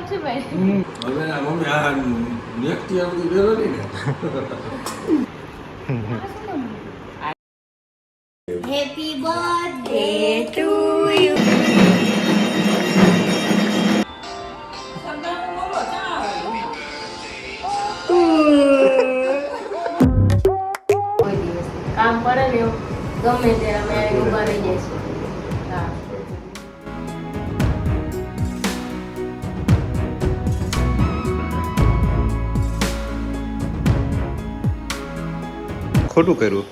અક્ષયભાઈ હવે ના મમ્મી આ નેક્સ્ટ યર સુધી બેરો નહીં ને હેપી બર્થડે ટુ યુ કામ પડે ને એવું ગમે ત્યારે અમે ઉભા રહી જઈશું. હા ખોટું કર્યું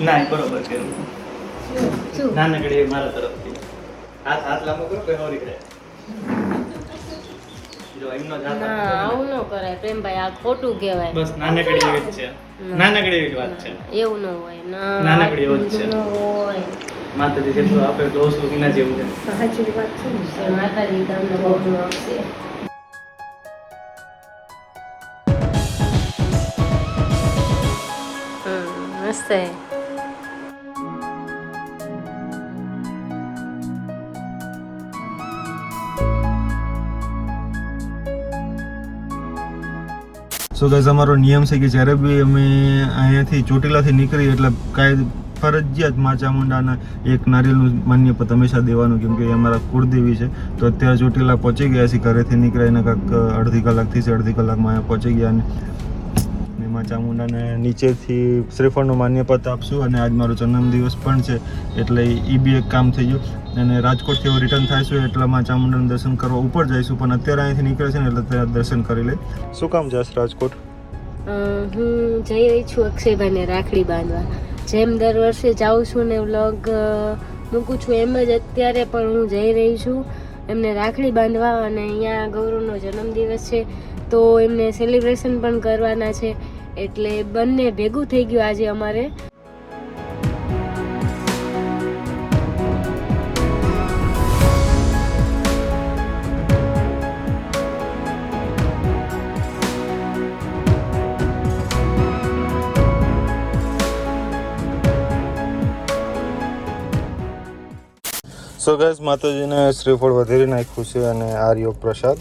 ના એ બરોબર કર્યું. શું નાનકડી મારા તરફથી હાથ લાંબો કરો કોઈ હોરી કરે જો એમનો જ હાથ ના લાંબો આવું ન કરાય પ્રેમભાઈ, આ ખોટું કહેવાય. બસ નાનકડી એવી જ છે. નાનકડી એવી જ વાત છે. એવું ન હોય. ના નાનકડી એવું જ છે. ન હોય. માતાજી જેટલું આપે તો ઓછું એના જેવું છે. સાચી વાત છે ને. માતાજી તમને બહુ આપશે. મસ્ત હે. સો ગાઈઝ અમારો નિયમ છે કે જ્યારે બી અમે અહીંયાથી ચોટીલાથી નીકળીએ એટલે કાંઈ ફરજિયાત મા ચામુંડાના એક નારિયેળનું માન્યપત હંમેશા દેવાનું, કેમ કે એ અમારા કુળદેવી છે. તો અત્યારે ચોટીલા પહોંચી ગયા છીએ, ઘરેથી નીકળીને કાંઈક અડધી કલાકથી છે, અડધી કલાકમાં અહીંયા પહોંચી ગયા અને મા ચામુંડાને નીચેથી શ્રીફળનું માન્યપત આપશું. અને આજ મારો જન્મદિવસ પણ છે એટલે એ બી એક કામ થઈ ગયું. અને રાજકોટથી એવું રિટર્ન થાઈશું એટલે મા ચામુંડાનું દર્શન કરવા ઉપર જઈશું, પણ અત્યારે અહીંયાથી નીકળે છે ને એટલે ત્યાં દર્શન કરી લે. શું કામ જશ રાજકોટ? હું જઈ રહી છું અક્ષયભાઈને રાખડી બાંધવા. જેમ દર વર્ષે જાઉં છું ને વ્લોગ મૂકું છું એમ જ અત્યારે પણ હું જઈ રહી છું એમને રાખડી બાંધવા. અને અહીંયા ગૌરવનો જન્મદિવસ છે તો એમને સેલિબ્રેશન પણ કરવાના છે એટલે બંને ભેગું થઈ ગયું આજે અમારે. સો ગાઈઝ માતાજીને શ્રીફળ વધેરી નાખ્યું છે અને આ રહ્યો પ્રસાદ.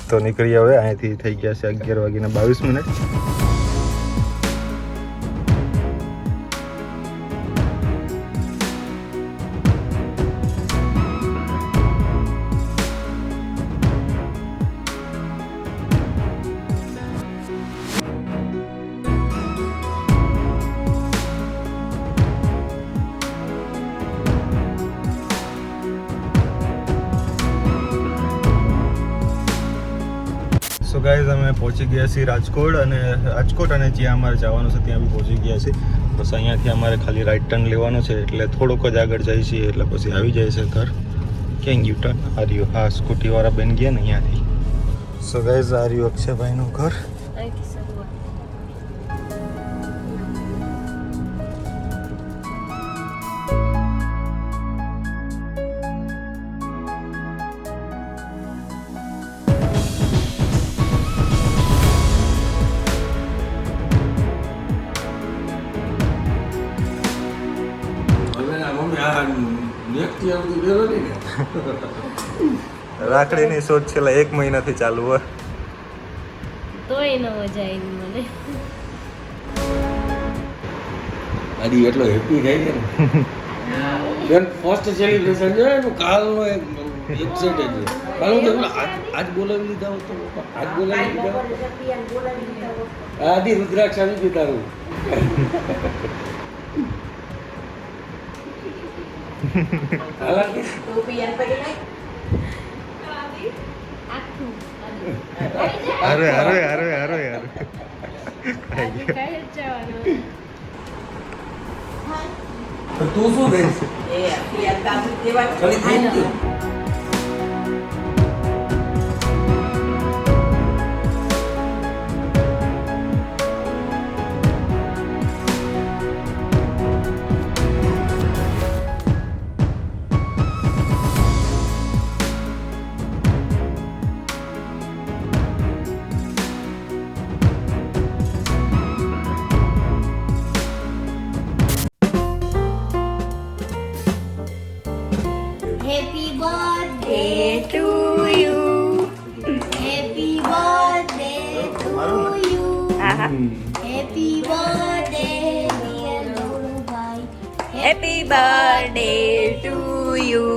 તો નીકળી હવે અહીંયાથી થઈ ગયા છે 11:22. સો ગાઈઝ અમે પહોંચી ગયા છીએ રાજકોટ અને જ્યાં અમારે જવાનું છે ત્યાં બી પહોંચી ગયા છીએ. બસ અહીંયાથી અમારે ખાલી રાઈટ ટર્ન લેવાનો છે એટલે થોડુંક જ આગળ જઈએ છીએ એટલે પછી આવી જાય છે ઘર. ક્યાં ગયું ટર્ન? આ રહ્યું. હા, સ્કૂટીવાળા બેન ગયા ને અહીંયાથી. સો ગાઈઝ આ રહ્યું અક્ષયભાઈનું ઘર. નેક્સ્ટ યર સુધી બેરો નહીં ને રાખડીની શોધ છેલ્લા 1 મહિનાથી ચાલુ હોય તોય ન મજા આવી મને. આડી એટલો હેપી થાય છે ને બેન. ફર્સ્ટ સેલિબ્રેશન છે એનું કાલનો એક એક્સાઇટેડ છે. કાલ હું તો આજ બોલાવી લીધા હોત તો આજ બોલાવી લીધા આદી રુદ્રાક્ષ આવી ગયું તારું. અરે યાર તું શું દઈશ? Happy Happy birthday, dear Lulubai. Happy birthday to you.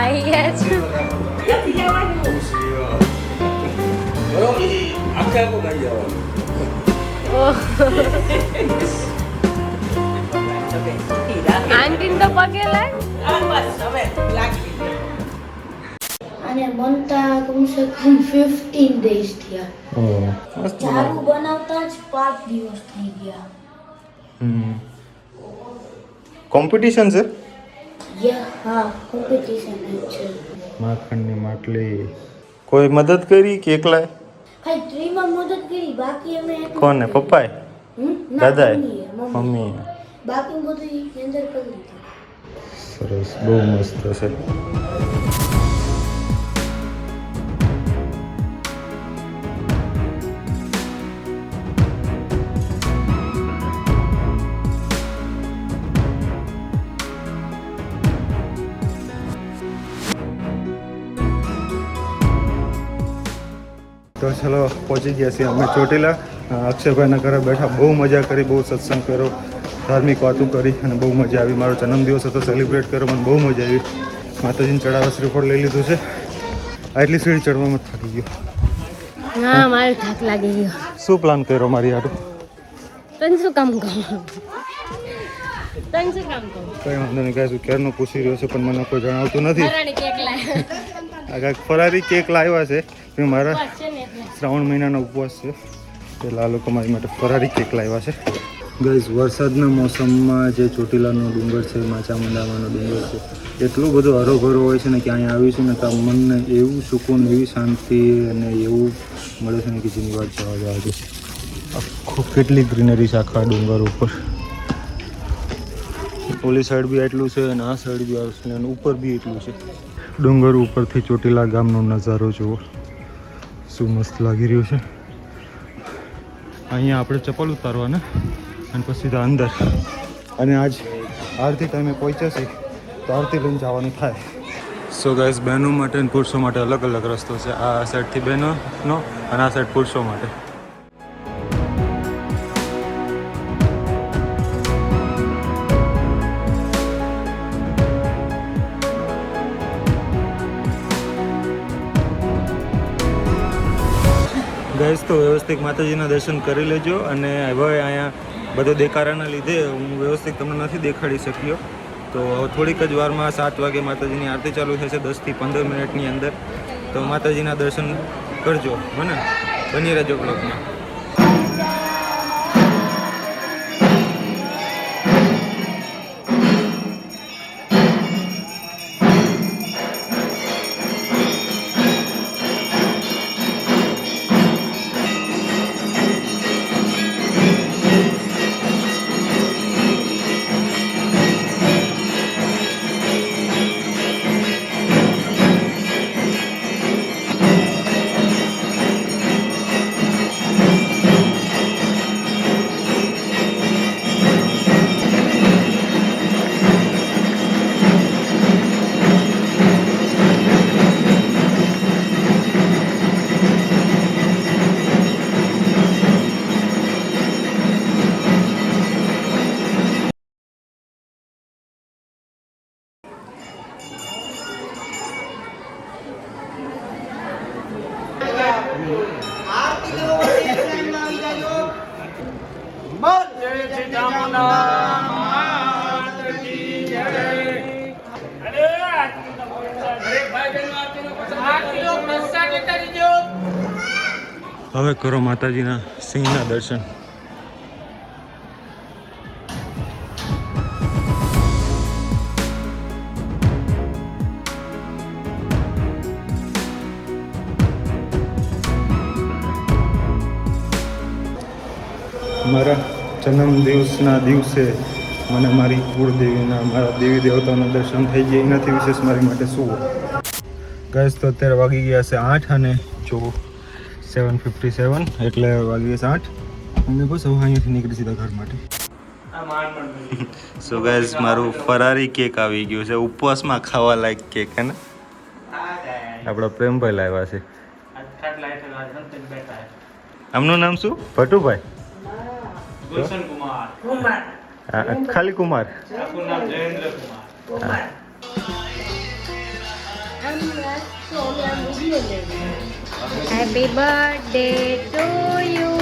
આયા છું. બરોબર આખે આખું ગાઈ જવાનું. આંટીને તો પગે લાગ. અને બનતા કમસે કમ 15 days થયા. ચારુ બનાવતા જ 5 દિવસ થઈ ગયા. કોમ્પિટિશન છે. હા, કોમ્પિટિશન છે. માખણની માટલી કોઈ મદદ કરી કે એકલા? ખાલી ટ્રીમાં મદદ કરી, બાકી અમે કોને? પપ્પાએ? ના, દાદાએ? મમ્મીએ. મમ્મી? બાકી બધું અંદર કરી દીધું. સરસ, બહુ મસ્ત છે. તો ચલો પહોંચી ગયા છીએ અમે ચોટીલા. અક્ષયભાઈના ઘરે બેઠા બહુ મજા કરી, બહુ સત્સંગ કર્યો, ધાર્મિક વાતો કરી અને બહુ મજા આવી. મારો જન્મદિવસ હતો, સેલિબ્રેટ કર્યો, મને બહુ મજા આવી. માતાજીને ચડાવવા શ્રીફળ લઈ લીધું છે. આટલી સીડી ચડવામાં થાકી ગયો. હા, મારે થાક લાગી ગયો. શું પ્લાન કર્યો મારી હાટું? તને શું કામ કહું? તને શું કામ કહું? કંઈ વાંધો નહીં, કાંઈ ક્યારનું પૂછી રહ્યો છે પણ મને કોઈ જણાવતું નથી. ફરાળી કેક લાવ્યા. આ કાંઈક ફરારી કેક લાવ્યા છે કે મારા બસ છે ને એટલે. શ્રાવણ મહિનાનો ઉપવાસ છે, એટલે આ લોકો મારી માટે ફરારી કેક લાવ્યા છે. ગાઈઝ, વરસાદના મોસમમાં જે ચોટીલાનો ડુંગર છે, માચામુંડામાંનો ડુંગર છે, એટલો બધો હરોભરો હોય છે ને કે અહીંયા આવીશું ને તો મનને એવું સુકૂન, એવી શાંતિ અને એવું મળે છે ને કે જેની વાત જવા દે. આખું કેટલી ગ્રીનરી છે આખા ડુંગર ઉપર. ઓલી સાઈડ બી એટલું છે અને આ સાઈડ બી આવશે અને ઉપર બી એટલું છે. ડુંગર ઉપરથી ચોટીલા ગામનો નજારો જુઓ, શું મસ્ત લાગી રહ્યું છે. અહીંયા આપણે ચપ્પલ ઉતારવાના અને પછી સીધા અંદર. અને આજ આરતી ટાઈમે પહોંચ્યા છે તો આરતી લઈને જવાનું થાય. સો ગાઈઝ, બહેનો માટે અને પુરુષો માટે અલગ અલગ રસ્તો છે. આ સાઈડથી બહેનોનો અને આ સાઈડ પુરુષો માટે. ગાઈઝ, તો વ્યવસ્થિત માતાજીના દર્શન કરી લેજો. અને હવે અહીંયા બધો દેખાડાના લીધે હું વ્યવસ્થિત તમને નથી દેખાડી શક્યો. તો થોડીક જ વારમાં 7 વાગે માતાજીની આરતી ચાલુ થશે, 10 થી 15 મિનિટની અંદર. તો માતાજીના દર્શન કરજો, બને બની રહેજો બ્લોગમાં. હવે કરો માતાજીના સિંહના દર્શન. મારા જન્મદિવસના દિવસે મને મારી કુળદેવીના મારા દેવી દેવતાઓના દર્શન થઈ ગયા. એનાથી વિશેષ મારી માટે શું હોય. ગાઈસ તો અત્યારે વાગી ગયા છે 8 અને જો 7:57 એટલે વાગી ગયા છે 8 અને બસ હવે અહીંયાથી નીકળી સીધા ઘર માટે. સો ગાઈસ મારું ફરારી કેક આવી ગયું છે. ઉપવાસમાં ખાવા લાયક કેક હે ને આપણા પ્રેમભાઈ લાવ્યા છે. આમનું નામ શું? ભટ્ટુભાઈ? ગુલશન કુમાર. ખાલી કુમાર. આખું નામ Jayendra Kumar. Happy birthday to you.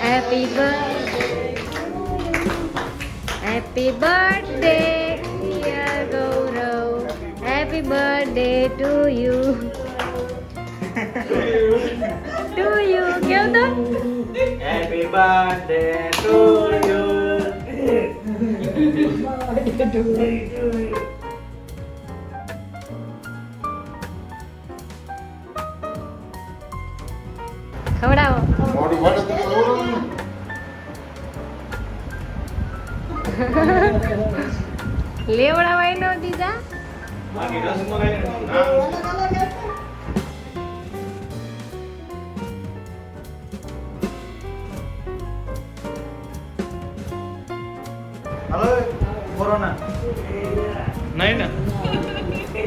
Happy birthday. Happy birthday, dear Gaurav. Happy birthday to you. To you. Kya tha? Happy birthday to you. ખવડાવો. લેવડાવાય ન દીધા. બાકી રસમલાઈનું નામ હલો કોરોના નહીં ને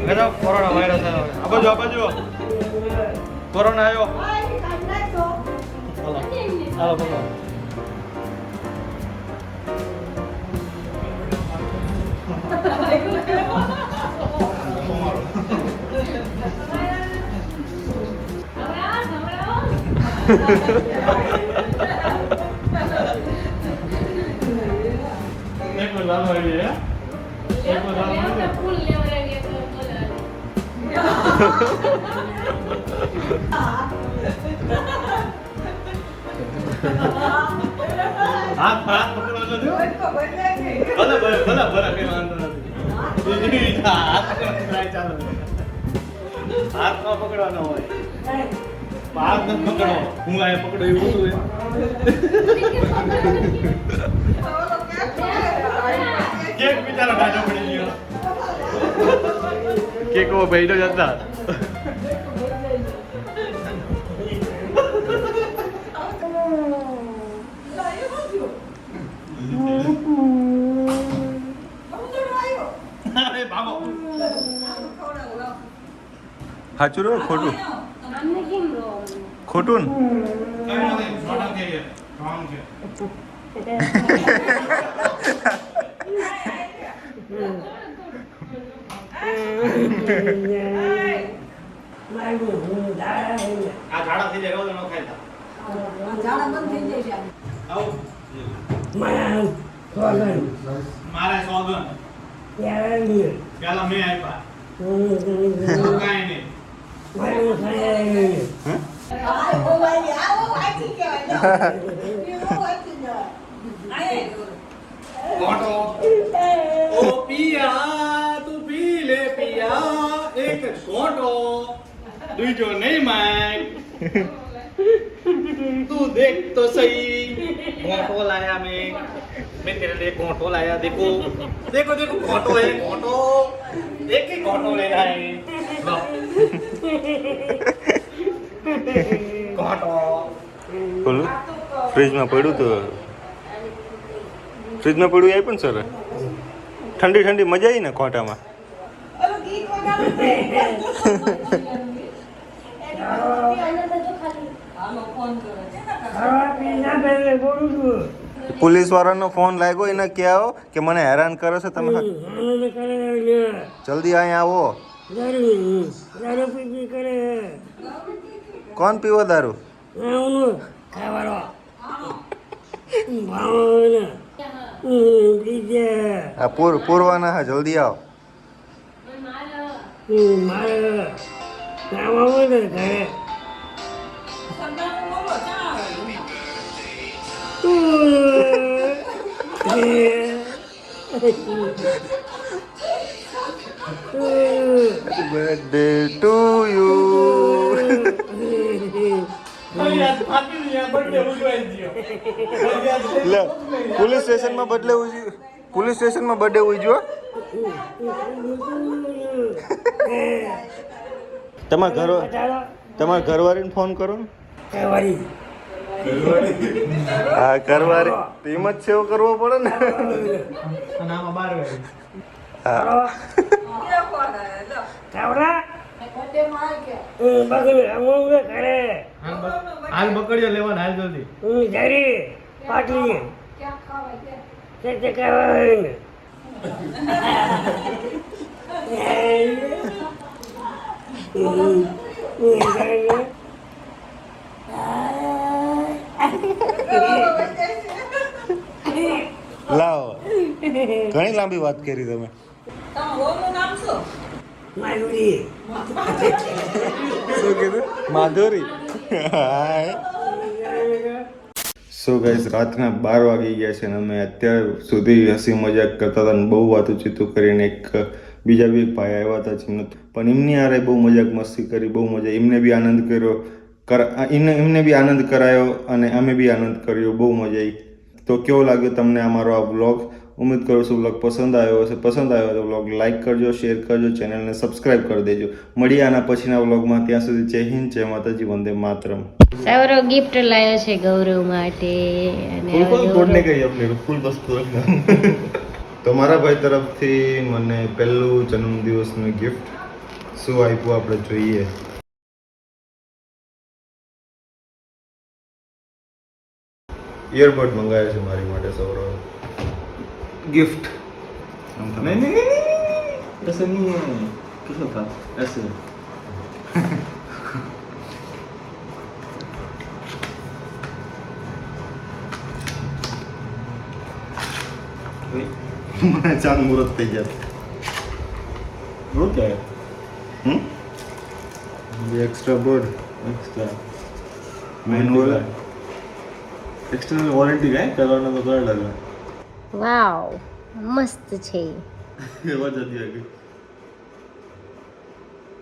મેરા કોરોના વાયરસ આવ્યો. આ બાજુ કોરોના આવ્યો. હાલો બોલો. એક વાર લાવો આવી હે. એક વાર લાવો. ફૂલ લેવડાવીએ તો હાથ પકડો છો. ભલે કઈ વાંધો નથી. હાથ પકડાય ચાલો. હાથ ન પકડવાનો હોય. હાથ ન પકડો. હું આ પકડો એવું હતું. કેક બિચારો ડાઢો પડી ગયો. કેકો બેઠો જતા. અરે ભાગો. સાચું રહો ખોટું? આમને કેમ રો? ખોટું ને? કઈ નથી. મોટા થઈ ગયા. કામ છે. આ ઝાડા થઈ જાય. ન ખાયતા. આવો. મારે સોગન. પેલા મેં આપ્યા. કાંઈ નહીં. મોટો. ઓ પિયા તું પી લે પિયા એક ઘોટો બીજો નહીં માંગ તું દેખ તો સહી घोटो लाया मैं तेरे लिए घोटो लाया देखो देखो देखो घोटो है घोटो एक ही घोटो लेना है लो घोटो બોલું ફ્રીજમાં પડ્યું તો ફ્રીજમાં પડ્યું એ પણ સર ઠંડી ઠંડી મજા આવી ને કોટામાં. પોલીસ વાળાનો ફોન લાગ્યો એને કહો કે મને હેરાન કરે છે તમે જલ્દી અહીંયા આવો. કોણ પીવો દારૂ? આ પૂરવાના હા જલ્દી આવો. Happy birthday to you. Police સ્ટેશનમાં બદલે પોલીસ સ્ટેશનમાં બર્થડે ઉજવ્યો તમારા ઘરવાળીને ફોન કરો ને હા ઘરવાળી તો એમ જ સેવ કરવો પડે ને હા હાલ બકડીઓ લેવાના હાલ જલ્દી લાવો ઘણી લાંબી વાત કરી તમે શું કીધું માધુરી સો ગાઈસ રાતના 12 વાગી ગયા છે અને અમે અત્યાર સુધી હસી મજાક કરતા હતા અને બહુ વાતું કરીને એક બીજા બી ભાઈ આવ્યા હતા જેમને પણ એમની હારે બહુ મજાક મસ્તી કરી બહુ મજા એમને બી આનંદ કર્યો એમને બી આનંદ કરાયો અને અમે બી આનંદ કર્યો બહુ મજા આવી તો કેવો લાગ્યો તમને અમારો આ વ્લોગ ઉમ્મીદ કરું છું વ્લોગ પસંદ આવ્યો હશે પસંદ આવ્યો તો વ્લોગ લાઈક કરજો શેર કરજો ચેનલને સબસ્ક્રાઈબ કરી દેજો મળીએ આના પછીના વ્લોગમાં ત્યાં સુધી જય હિન્દ જય માતાજી વંદે માતરમ સૌરવ ગિફ્ટ લાવ્યો છે ગૌરવ માટે અને તોડને ગઈ આપણે ફૂલ વસ્તુ તો મારા ભાઈ તરફથી મને પહેલું જન્મદિવસનું ગિફ્ટ શું આપ્યું આપણે જોઈએ ઈયરબડ મંગાવ્યા છે મારી માટે સૌરવ गिफ्ट नहीं नहीं नहीं नहीं ऐसे नहीं है कैसा था ऐसे चांद मुहूर्त થઈ ગયા वो क्या है ये extra board extra manual external warranty का है करवाना तो कर लगा વાવ મસ્ત છે ये वजह दिया गई